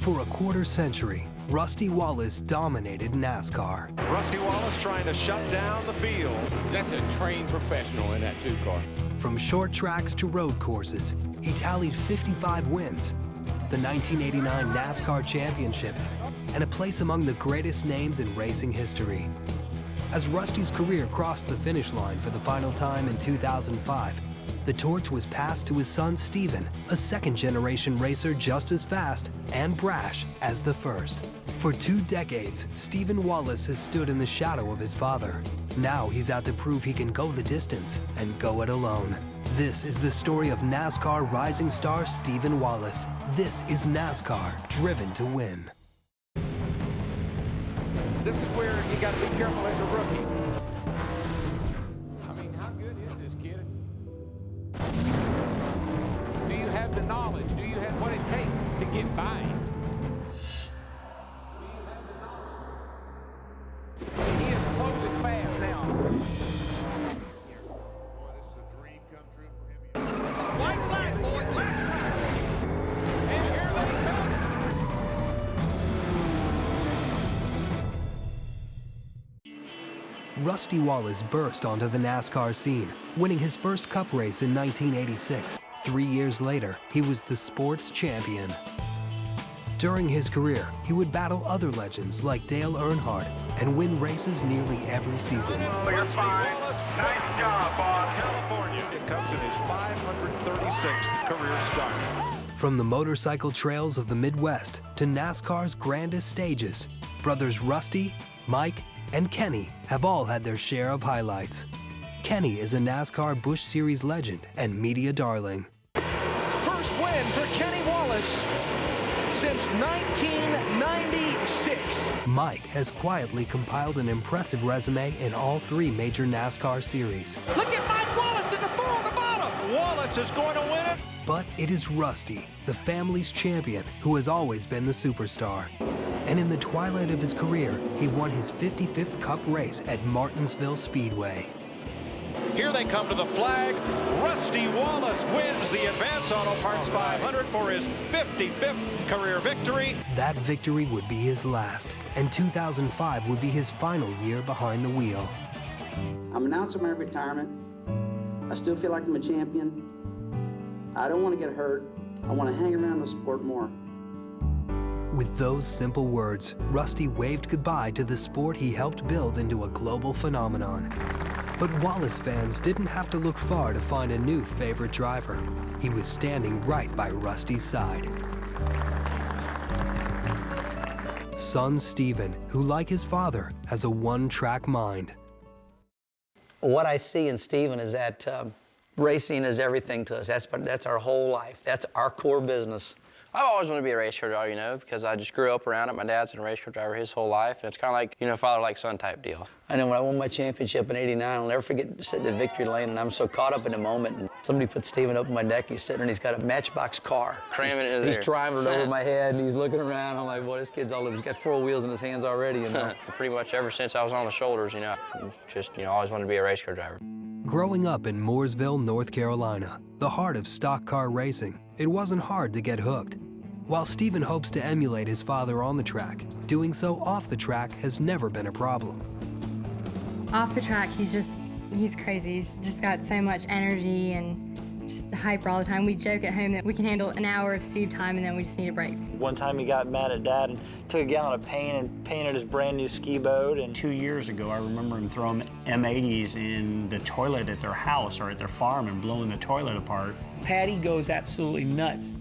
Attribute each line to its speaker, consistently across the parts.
Speaker 1: For a quarter century, Rusty Wallace dominated NASCAR.
Speaker 2: Rusty Wallace trying to shut down the field.
Speaker 3: That's a trained professional in that 2-car.
Speaker 1: From short tracks to road courses, he tallied 55 wins, the 1989 NASCAR Championship, and a place among the greatest names in racing history. As Rusty's career crossed the finish line for the final time in 2005, the torch was passed to his son Steven, a second-generation racer just as fast and brash as the first. For 2 decades, Steven Wallace has stood in the shadow of his father. Now he's out to prove he can go the distance and go it alone. This is the story of NASCAR rising star Steven Wallace. This is NASCAR, driven to win.
Speaker 3: This is where you got to be careful as a rookie. I mean, how good is this kid? Do you have the knowledge? Do you have what it takes to get by? Do you have the knowledge? He is closing fast now.
Speaker 4: Boy, this is a dream come true for him.
Speaker 3: White flag, boys, last time. And here they come.
Speaker 1: Rusty Wallace burst onto the NASCAR scene, winning his first Cup race in 1986. 3 years later, he was the sports champion. During his career, he would battle other legends like Dale Earnhardt and win races nearly every season.
Speaker 2: You're fine. Nice job, Bob. California. It comes in his 536th career start.
Speaker 1: From the motorcycle trails of the Midwest to NASCAR's grandest stages, brothers Rusty, Mike, and Kenny have all had their share of highlights. Kenny is a NASCAR Busch Series legend and media darling.
Speaker 5: First win for Kenny Wallace since 1996.
Speaker 1: Mike has quietly compiled an impressive resume in all 3 major NASCAR series.
Speaker 5: Look at Mike Wallace in the 4 on the bottom.
Speaker 2: Wallace is going to win it.
Speaker 1: But it is Rusty, the family's champion, who has always been the superstar. And in the twilight of his career, he won his 55th Cup race at Martinsville Speedway.
Speaker 2: Here they come to the flag. Rusty Wallace wins the Advance Auto Parts 500 for his 55th career victory.
Speaker 1: That victory would be his last, and 2005 would be his final year behind the wheel.
Speaker 6: I'm announcing my retirement. I still feel like I'm a champion. I don't want to get hurt. I want to hang around the sport more.
Speaker 1: With those simple words, Rusty waved goodbye to the sport he helped build into a global phenomenon. But Wallace fans didn't have to look far to find a new favorite driver. He was standing right by Rusty's side. Son Steven, who like his father, has a one-track mind.
Speaker 7: What I see in Steven is that racing is everything to us. That's our whole life. That's our core business.
Speaker 8: I've always wanted to be a race car driver, you know, because I just grew up around it. My dad's been a race car driver his whole life, and it's kind of like, you know, father-like-son type deal.
Speaker 7: I know when I won my championship in '89, I'll never forget sitting in victory lane, and I'm so caught up in the moment, and somebody put Steven up on my neck, he's sitting there, and he's got a Matchbox car.
Speaker 8: Cramming it in there.
Speaker 7: He's driving it over my head, and he's looking around. I'm like, boy, this kid's all over. He's got 4 wheels in his hands already, you know.
Speaker 8: Pretty much ever since I was on the shoulders, you know, just, you know, always wanted to be a race car driver.
Speaker 1: Growing up in Mooresville, North Carolina, the heart of stock car racing, it wasn't hard to get hooked. While Steven hopes to emulate his father on the track, doing so off the track has never been a problem.
Speaker 9: Off the track, he's crazy. He's just got so much energy and just hyper all the time. We joke at home that we can handle an hour of Steve time and then we just need a break.
Speaker 10: One time he got mad at Dad and took a gallon of paint and painted his brand new ski boat. And
Speaker 11: 2 years ago, I remember him throwing M80s in the toilet at their house or at their farm and blowing the toilet apart.
Speaker 10: Patty goes absolutely nuts.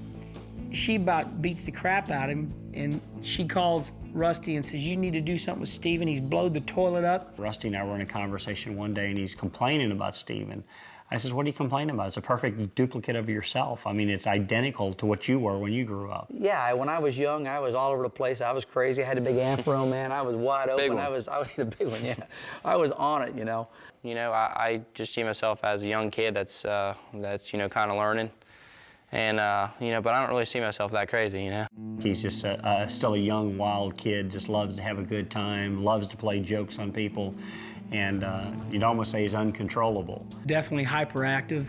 Speaker 10: She about beats the crap out of him, and she calls Rusty and says, you need to do something with Steven. He's blowed the toilet up.
Speaker 11: Rusty and I were in a conversation one day, and he's complaining about Steven. I says, what are you complaining about? It's a perfect duplicate of yourself. I mean, it's identical to what you were when you grew up.
Speaker 7: Yeah, when I was young, I was all over the place. I was crazy. I had a big afro, man. I was wide open.
Speaker 8: Big one.
Speaker 7: I was the big one, yeah. I was on it, you know.
Speaker 8: You know, I just see myself as a young kid that's you know, kind of learning. And, you know, but I don't really see myself that crazy, you know.
Speaker 11: He's just still a young, wild kid, just loves to have a good time, loves to play jokes on people, and you'd almost say he's uncontrollable.
Speaker 10: Definitely hyperactive,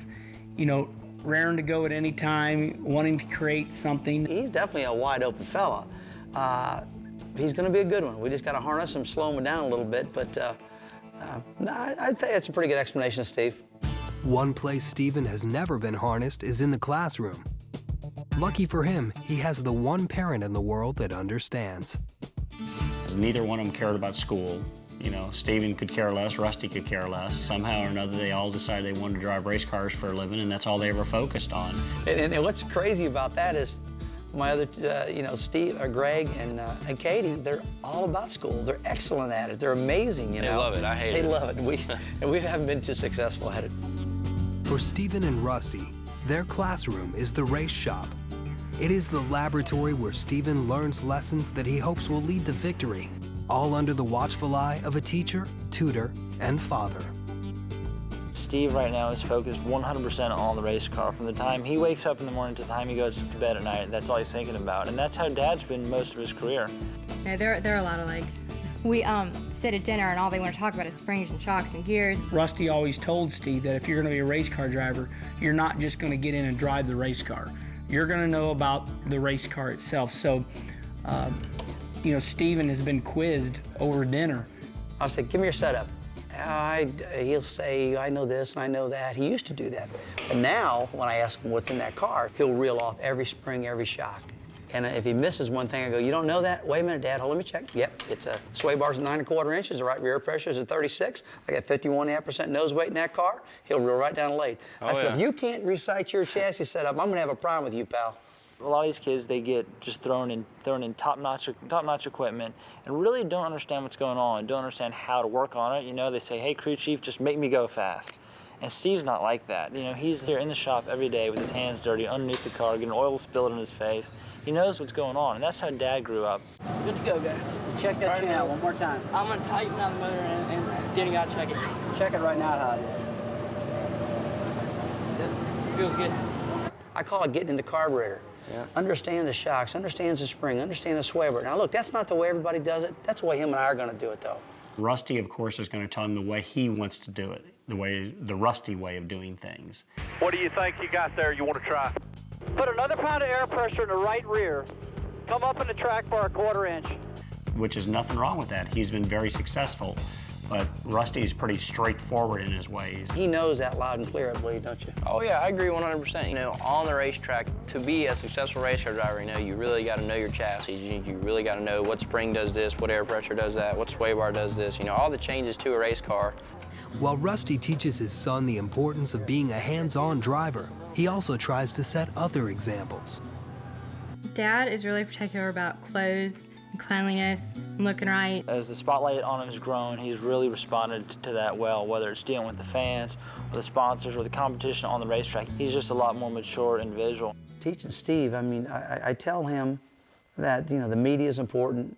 Speaker 10: you know, raring to go at any time, wanting to create something.
Speaker 7: He's definitely a wide open fella. he's going to be a good one. We just got to harness him, slow him down a little bit, but I think that's a pretty good explanation, Steve.
Speaker 1: One place Steven has never been harnessed is in the classroom. Lucky for him, he has the one parent in the world that understands.
Speaker 11: Neither one of them cared about school. You know, Steven could care less, Rusty could care less. Somehow or another, they all decided they wanted to drive race cars for a living, and that's all they ever focused on.
Speaker 7: And what's crazy about that is my other, you know, Steve, or Greg, and Katie, they're all about school. They're excellent at it. They're amazing, you know.
Speaker 8: They love it. I hate it.
Speaker 7: They love it. And we haven't been too successful at it.
Speaker 1: For Steven and Rusty, their classroom is the race shop. It is the laboratory where Steven learns lessons that he hopes will lead to victory, all under the watchful eye of a teacher, tutor, and father.
Speaker 12: Steve right now is focused 100% on the race car. From the time he wakes up in the morning to the time he goes to bed at night, that's all he's thinking about. And that's how Dad's been most of his career.
Speaker 9: Yeah, they're a lot alike. We sit at dinner and all they want to talk about is springs and shocks and gears.
Speaker 10: Rusty always told Steve that if you're going to be a race car driver, you're not just going to get in and drive the race car. You're going to know about the race car itself. So, you know, Steven has been quizzed over dinner.
Speaker 7: I'll say, give me your setup. He'll say, I know this and I know that. He used to do that. But now, when I ask him what's in that car, he'll reel off every spring, every shock. And if he misses one thing, I go, you don't know that? Wait a minute, Dad, let me check. Yep, it's a sway bar's at 9 1/4 inches, the right rear pressure is at 36. I got 51.5% nose weight in that car. He'll reel right down the lane. I said, if you can't recite your chassis setup, I'm gonna have a problem with you, pal.
Speaker 12: A lot of these kids, they get just thrown in top-notch equipment and really don't understand what's going on, don't understand how to work on it. You know, they say, hey, crew chief, just make me go fast. And Steve's not like that. You know, he's here in the shop every day with his hands dirty, underneath the car, getting oil spilled in his face. He knows what's going on, and that's how Dad grew up.
Speaker 13: Good to go, guys.
Speaker 6: Check that chain out one more time.
Speaker 13: I'm gonna tighten out the motor and Danny gotta check it.
Speaker 6: Check it right now how it is.
Speaker 13: Feels good.
Speaker 7: I call it getting in the carburetor. Yeah. Understand the shocks, understands the spring, understand the sway bar. Now look, that's not the way everybody does it. That's the way him and I are gonna do it though.
Speaker 11: Rusty, of course, is going to tell him the way he wants to do it, the Rusty way of doing things.
Speaker 5: What do you think you got there you want to try?
Speaker 13: Put another pound of air pressure in the right rear. Come up in the track bar 1/4 inch.
Speaker 11: Which is nothing wrong with that. He's been very successful, but Rusty's pretty straightforward in his ways.
Speaker 7: He knows that loud and clear, I believe, don't you?
Speaker 8: Oh yeah, I agree 100%. You know, on the racetrack, to be a successful race car driver, you know, you really got to know your chassis. You really got to know what spring does this, what air pressure does that, what sway bar does this. You know, all the changes to a race car.
Speaker 1: While Rusty teaches his son the importance of being a hands-on driver, he also tries to set other examples.
Speaker 9: Dad is really particular about clothes and cleanliness and looking right.
Speaker 12: As the spotlight on him has grown, he's really responded to that well, whether it's dealing with the fans, or the sponsors, or the competition on the racetrack. He's just a lot more mature individual.
Speaker 7: Teaching Steve, I mean, I tell him that, you know, the media is important,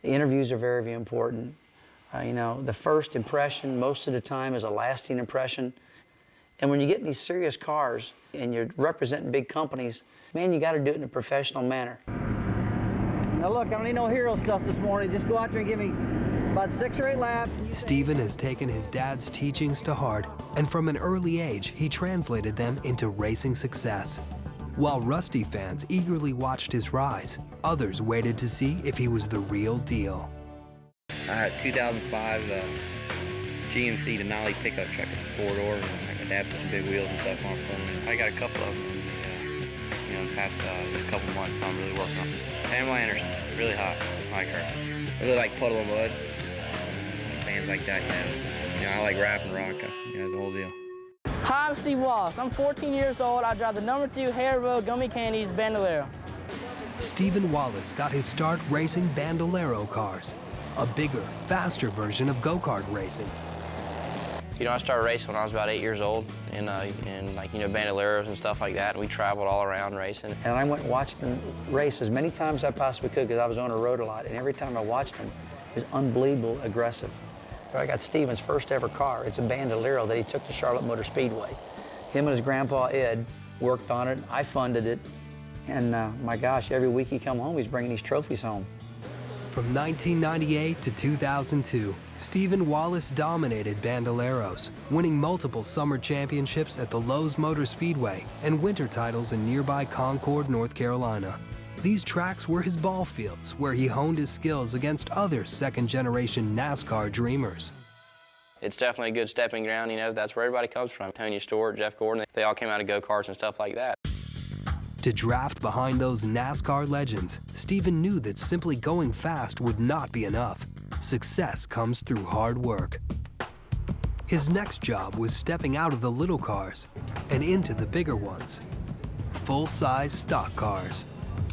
Speaker 7: the interviews are very, very important. You know, the first impression most of the time is a lasting impression. And when you get in these serious cars and you're representing big companies, man, you got to do it in a professional manner.
Speaker 13: Now look, I don't need no hero stuff this morning. Just go out there and give me about 6 or 8 laps.
Speaker 1: Steven has taken his dad's teachings to heart, and from an early age, he translated them into racing success. While Rusty fans eagerly watched his rise, others waited to see if he was the real deal.
Speaker 14: I had a 2005 GMC Denali pickup truck. It's a 4-door. My dad put some big wheels and stuff on it for me. I got a couple of them, you know, in the past couple months, so I'm really working on them. Pamela Anderson, really hot. I like her. I really like Puddle of Mud, bands like that, you know. You know, I like rap and rock, you know, the whole deal.
Speaker 13: Hi, I'm Rusty Wallace. I'm 14 years old. I drive the #2 Hare Road Gummy Candies Bandolero.
Speaker 1: Steven Wallace got his start racing Bandolero cars, a bigger, faster version of go-kart racing.
Speaker 8: You know, I started racing when I was about 8 years old in like, you know, bandoleros and stuff like that, and we traveled all around racing.
Speaker 7: And I went and watched them race as many times as I possibly could because I was on the road a lot, and every time I watched them, it was unbelievable aggressive. So I got Steven's first ever car. It's a Bandolero that he took to Charlotte Motor Speedway. Him and his grandpa Ed worked on it, I funded it, and my gosh, every week he come home, he's bringing these trophies home.
Speaker 1: From 1998 to 2002, Steven Wallace dominated Bandoleros, winning multiple summer championships at the Lowe's Motor Speedway and winter titles in nearby Concord, North Carolina. These tracks were his ball fields, where he honed his skills against other second-generation NASCAR dreamers.
Speaker 8: It's definitely a good stepping ground, you know, that's where everybody comes from. Tony Stewart, Jeff Gordon, they all came out of go-karts and stuff like that.
Speaker 1: To draft behind those NASCAR legends, Steven knew that simply going fast would not be enough. Success comes through hard work. His next job was stepping out of the little cars and into the bigger ones, full-size stock cars.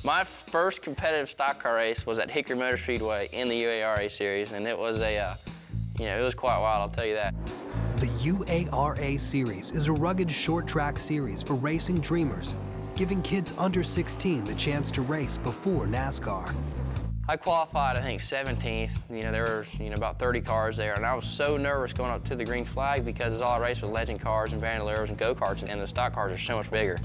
Speaker 8: My first competitive stock car race was at Hickory Motor Speedway in the UARA series, and it was it was quite wild, I'll tell you that.
Speaker 1: The UARA series is a rugged short track series for racing dreamers, giving kids under 16 the chance to race before NASCAR.
Speaker 8: I qualified, I think, 17th. You know, there were about 30 cars there, and I was so nervous going up to the green flag because it's all I raced with legend cars and bandoleros and go-karts, and the stock cars are so much bigger.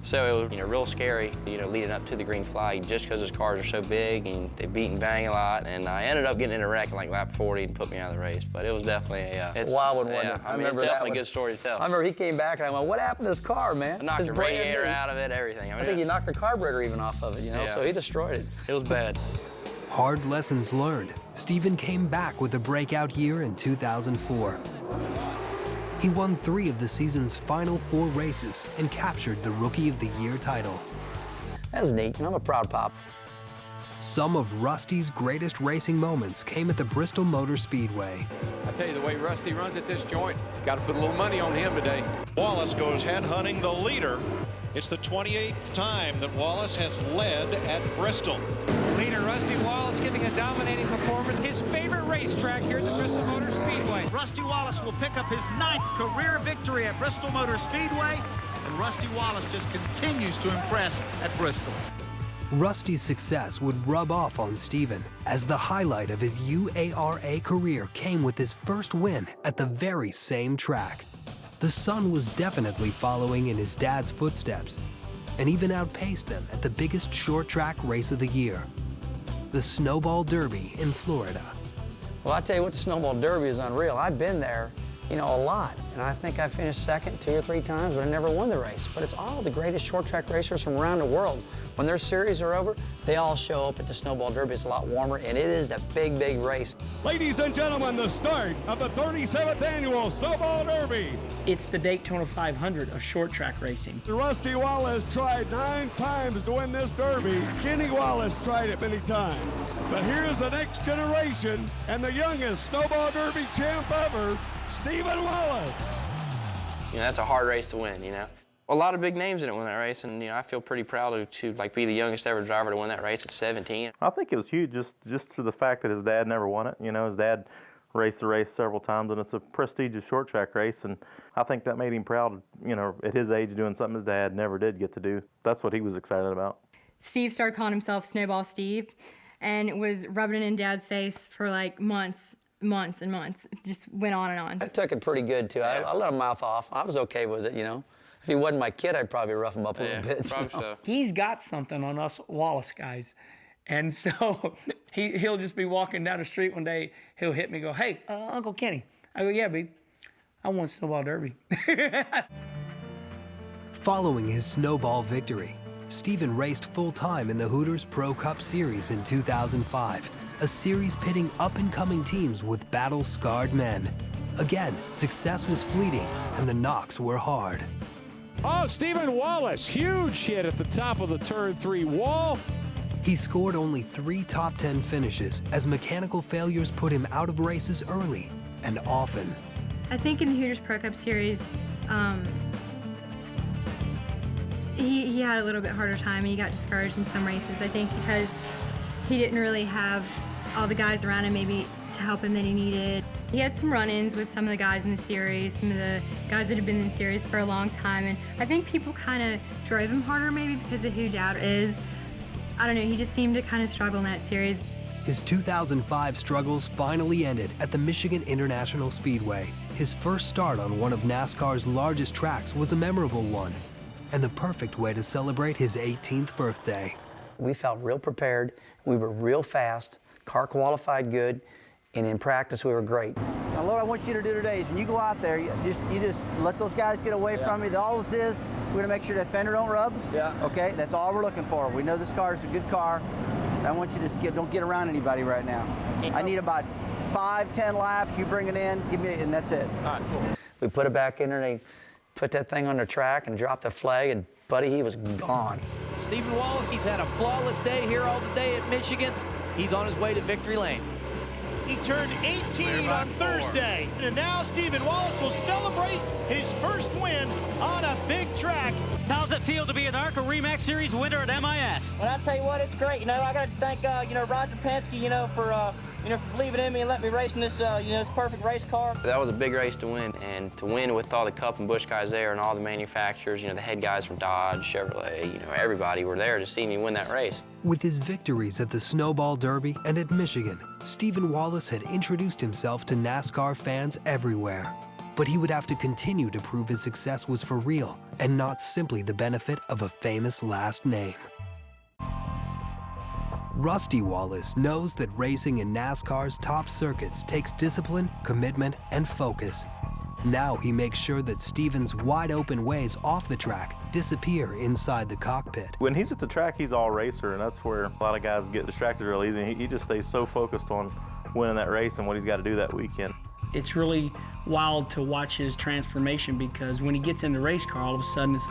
Speaker 8: So it was, real scary, leading up to the green flag just because those cars are so big and they beat and bang a lot. And I ended up getting in a wreck in like lap 40 and put me out of the race. But it was definitely a
Speaker 7: wild one, wasn't it?
Speaker 8: I mean, it's definitely a good story to tell.
Speaker 7: I remember he came back and I went, "What happened to his car, man?"
Speaker 8: I knocked the radiator out of it, everything.
Speaker 7: I think he knocked the carburetor even off of it,
Speaker 8: Yeah.
Speaker 7: So he destroyed it.
Speaker 8: It was bad.
Speaker 1: Hard lessons learned, Steven came back with a breakout year in 2004. He won 3 of the season's final 4 races and captured the Rookie of the Year title.
Speaker 7: That's neat, and I'm a proud pop.
Speaker 1: Some of Rusty's greatest racing moments came at the Bristol Motor Speedway.
Speaker 3: I tell you, the way Rusty runs at this joint, got to put a little money on him today.
Speaker 2: Wallace goes head-hunting the leader. It's the 28th time that Wallace has led at Bristol.
Speaker 3: Leader Rusty Wallace giving a dominating performance. His favorite racetrack here at the Bristol Motor Speedway.
Speaker 15: Rusty Wallace will pick up his 9th career victory at Bristol Motor Speedway, and Rusty Wallace just continues to impress at Bristol.
Speaker 1: Rusty's success would rub off on Steven, as the highlight of his UARA career came with his first win at the very same track. The son was definitely following in his dad's footsteps, and even outpaced them at the biggest short track race of the year, the Snowball Derby in Florida.
Speaker 7: Well, I tell you what, the Snowball Derby is unreal. I've been there, a lot, and I think I finished second 2 or 3 times, but I never won the race. But it's all the greatest short track racers from around the world. When their series are over, they all show up at the Snowball Derby. It's a lot warmer, and it is the big, big race.
Speaker 16: Ladies and gentlemen, the start of the 37th annual Snowball Derby.
Speaker 10: It's the Daytona 500 of short track racing.
Speaker 16: Rusty Wallace tried 9 times to win this Derby. Kenny Wallace tried it many times. But here's the next generation and the youngest Snowball Derby champ ever, Steven Wallace.
Speaker 8: That's a hard race to win, A lot of big names in it win that race, and I feel pretty proud to be the youngest ever driver to win that race at 17.
Speaker 17: I think it was huge just to the fact that his dad never won it. His dad raced the race several times, and it's a prestigious short track race, and I think that made him proud, at his age doing something his dad never did get to do. That's what he was excited about.
Speaker 9: Steve started calling himself Snowball Steve, and was rubbing it in Dad's face for like months and months. It just went on and on.
Speaker 7: I took it pretty good, too. I let him mouth off. I was okay with it, If he wasn't my kid, I'd probably rough him up a little bit.
Speaker 8: Probably so.
Speaker 10: He's got something on us Wallace guys. And so he'll just be walking down the street one day, he'll hit me and go, "Hey, Uncle Kenny." I go, "Yeah, babe, I won Snowball Derby."
Speaker 1: Following his Snowball victory, Steven raced full-time in the Hooters Pro Cup Series in 2005, a series pitting up-and-coming teams with battle-scarred men. Again, success was fleeting, and the knocks were hard.
Speaker 16: Oh, Steven Wallace, huge hit at the top of the turn 3 wall.
Speaker 1: He scored only 3 top 10 finishes, as mechanical failures put him out of races early and often.
Speaker 9: I think in the Hooters Pro Cup Series, he had a little bit harder time, and he got discouraged in some races, I think, because he didn't really have all the guys around him maybe to help him that he needed. He had some run-ins with some of the guys in the series, some of the guys that have been in the series for a long time, and I think people kind of drove him harder maybe because of who Dad is. I don't know, he just seemed to kind of struggle in that series.
Speaker 1: His 2005 struggles finally ended at the Michigan International Speedway. His first start on one of NASCAR's largest tracks was a memorable one, and the perfect way to celebrate his 18th birthday.
Speaker 7: We felt real prepared. We were real fast. Car qualified good. And in practice, we were great.
Speaker 13: Now, what I want you to do today is when you go out there, you just let those guys get away from you. All this is, we're going to make sure that fender don't rub. Yeah. Okay, that's all we're looking for. We know this car is a good car. I want you to don't get around anybody right now. I need about 5-10 laps. You bring it in, give me, and that's it.
Speaker 12: All right, cool.
Speaker 7: We put it back in there, and they put that thing on the track and dropped the flag, and buddy, he was gone.
Speaker 18: Stephen Wallace, he's had a flawless day here all the day at Michigan. He's on his way to victory lane.
Speaker 15: He turned 18 on Thursday, and now Stephen Wallace will celebrate his first win on a big track.
Speaker 19: How's it feel to be an ARCA REMAX Series winner at MIS?
Speaker 20: Well, I tell you what, it's great. I got to thank Roger Penske, for believing in me and letting me race in this this perfect race car.
Speaker 8: That was a big race to win, and to win with all the Cup and Busch guys there and all the manufacturers, the head guys from Dodge, Chevrolet, everybody were there to see me win that race.
Speaker 1: With his victories at the Snowball Derby and at Michigan, Stephen Wallace had introduced himself to NASCAR fans everywhere. But he would have to continue to prove his success was for real and not simply the benefit of a famous last name. Rusty Wallace knows that racing in NASCAR's top circuits takes discipline, commitment, and focus. Now he makes sure that Stephen's wide-open ways off the track disappear inside the cockpit.
Speaker 17: When he's at the track, he's all racer, and that's where a lot of guys get distracted real easy. He just stays so focused on winning that race and what he's got to do that weekend.
Speaker 10: It's really wild to watch his transformation, because when he gets in the race car, all of a sudden it's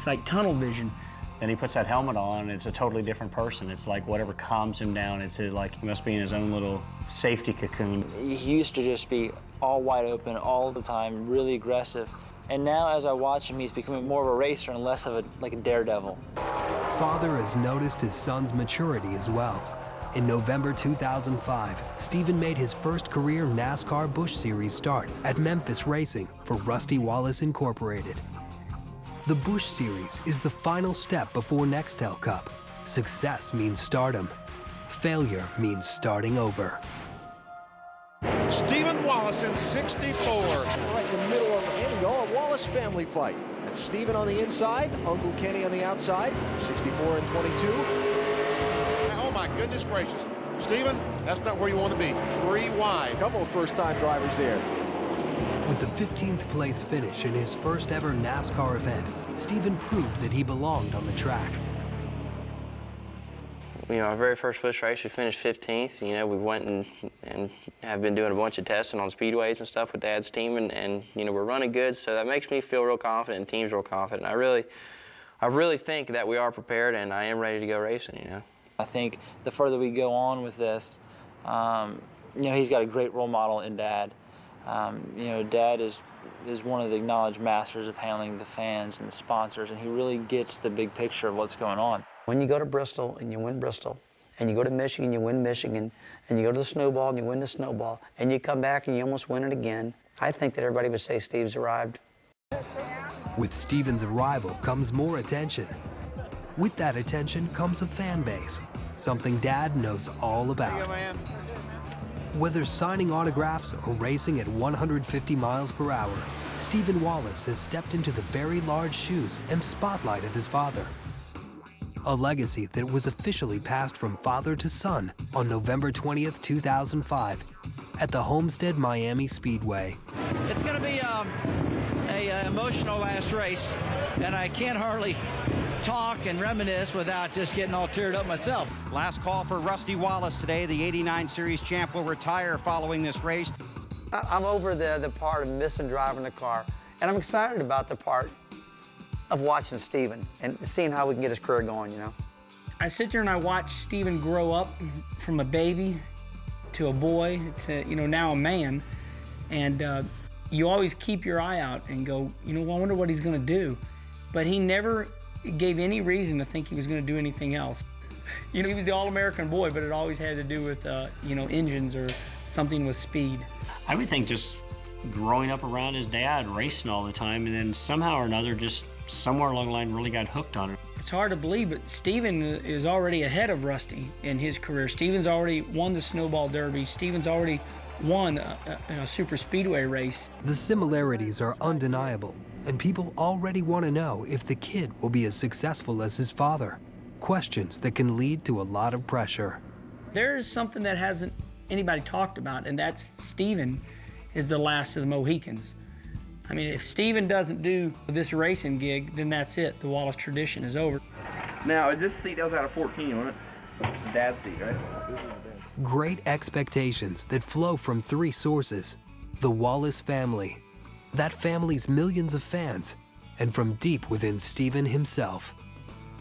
Speaker 10: like tunnel vision.
Speaker 11: Then he puts that helmet on, and it's a totally different person. It's like whatever calms him down. It's like he must be in his own little safety cocoon.
Speaker 12: He used to just be all wide open all the time, really aggressive. And now as I watch him, he's becoming more of a racer and less of a daredevil.
Speaker 1: Father has noticed his son's maturity as well. In November 2005, Stephen made his first career NASCAR Busch Series start at Memphis Racing for Rusty Wallace Incorporated. The Busch Series is the final step before Nextel Cup. Success means stardom. Failure means starting over.
Speaker 4: Stephen Wallace in 64.
Speaker 21: Right in the middle of a Wallace family fight. That's Stephen on the inside, Uncle Kenny on the outside, 64 and 22.
Speaker 4: Oh my goodness gracious. Stephen, that's not where you want to be. 3 wide.
Speaker 21: A couple of first-time drivers there.
Speaker 1: With the 15th place finish in his first ever NASCAR event, Stephen proved that he belonged on the track.
Speaker 8: Our very first Busch race, we finished 15th. We went and have been doing a bunch of testing on speedways and stuff with Dad's team, and we're running good, so that makes me feel real confident, and the team's real confident. I really think that we are prepared, and I am ready to go racing,
Speaker 12: I think the further we go on with this, he's got a great role model in Dad. Dad is one of the acknowledged masters of handling the fans and the sponsors, and he really gets the big picture of what's going on.
Speaker 7: When you go to Bristol and you win Bristol, and you go to Michigan, you win Michigan, and you go to the Snowball and you win the Snowball, and you come back and you almost win it again, I think that everybody would say Steve's arrived.
Speaker 1: With Stephen's arrival comes more attention. With that attention comes a fan base, something Dad knows all about. Whether signing autographs or racing at 150 miles per hour, Stephen Wallace has stepped into the very large shoes and spotlight of his father. A legacy that was officially passed from father to son on November 20th, 2005 at the Homestead Miami Speedway.
Speaker 13: It's going to be a emotional last race, and I can't hardly talk and reminisce without just getting all teared up myself.
Speaker 22: Last call for Rusty Wallace today. The '89 Series champ will retire following this race.
Speaker 7: I'm over the part of missing driving the car, and I'm excited about the part of watching Stephen and seeing how we can get his career going,
Speaker 10: I sit there and I watch Stephen grow up from a baby to a boy to, now a man, and you always keep your eye out and go, I wonder what he's going to do. But he never gave any reason to think he was going to do anything else. He was the all-American boy, but it always had to do with, engines or something with speed.
Speaker 11: I would think just growing up around his dad, racing all the time, and then somehow or another just somewhere along the line really got hooked on it.
Speaker 10: It's hard to believe, but Stephen is already ahead of Rusty in his career. Stephen's already won the Snowball Derby. Stephen's already won a super speedway race.
Speaker 1: The similarities are undeniable, and people already want to know if the kid will be as successful as his father. Questions that can lead to a lot of pressure.
Speaker 10: There is something that hasn't anybody talked about, and that's Steven is the last of the Mohicans. I mean, if Steven doesn't do this racing gig, then that's it. The Wallace tradition is over.
Speaker 5: Now, is this seat that was out of 14, wasn't it? It's the dad's seat, right?
Speaker 1: Great expectations that flow from three sources: the Wallace family, that family's millions of fans, and from deep within Steven himself.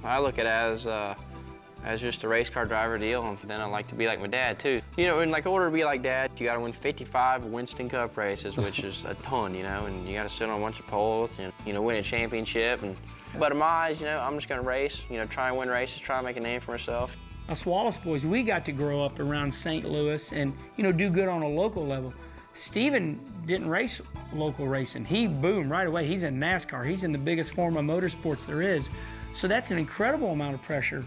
Speaker 8: I look at it as just a race car driver deal, and then I like to be like my dad too. You know, in order to be like Dad, you got to win 55 Winston Cup races, which is a ton, you know, and you got to sit on a bunch of poles and, you know, win a championship. But in my eyes, you know, I'm just going to race, you know, try and win races, try and make a name for myself.
Speaker 10: Us Wallace boys, we got to grow up around St. Louis and, you know, do good on a local level. Steven didn't race local racing. He, boom, right away, he's in NASCAR. He's in the biggest form of motorsports there is. So that's an incredible amount of pressure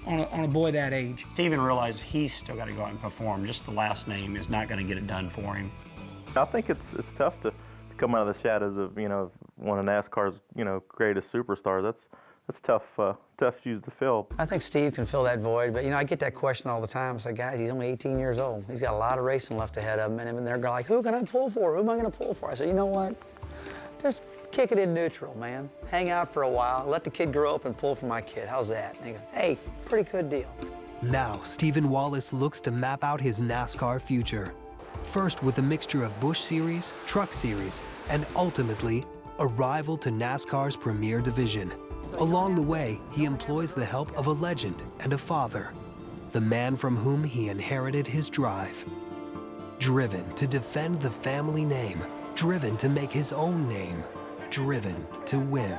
Speaker 10: on a boy that age.
Speaker 11: Steven realized he's still got to go out and perform. Just the last name is not going to get it done for him.
Speaker 17: I think it's tough to come out of the shadows of, you know, one of NASCAR's, you know, greatest superstars. That's tough shoes to fill.
Speaker 7: I think Steve can fill that void, but you know, I get that question all the time. It's like, guys, he's only 18 years old. He's got a lot of racing left ahead of him, and they're like, who can I pull for? Who am I going to pull for? I said, you know what? Just kick it in neutral, man. Hang out for a while, let the kid grow up and pull for my kid. How's that? And they go, hey, pretty good deal.
Speaker 1: Now, Steven Wallace looks to map out his NASCAR future. First with a mixture of Busch Series, Truck Series, and ultimately, a rival to NASCAR's premier division. Along the way, he employs the help of a legend and a father, the man from whom he inherited his drive. Driven to defend the family name, driven to make his own name, driven to win.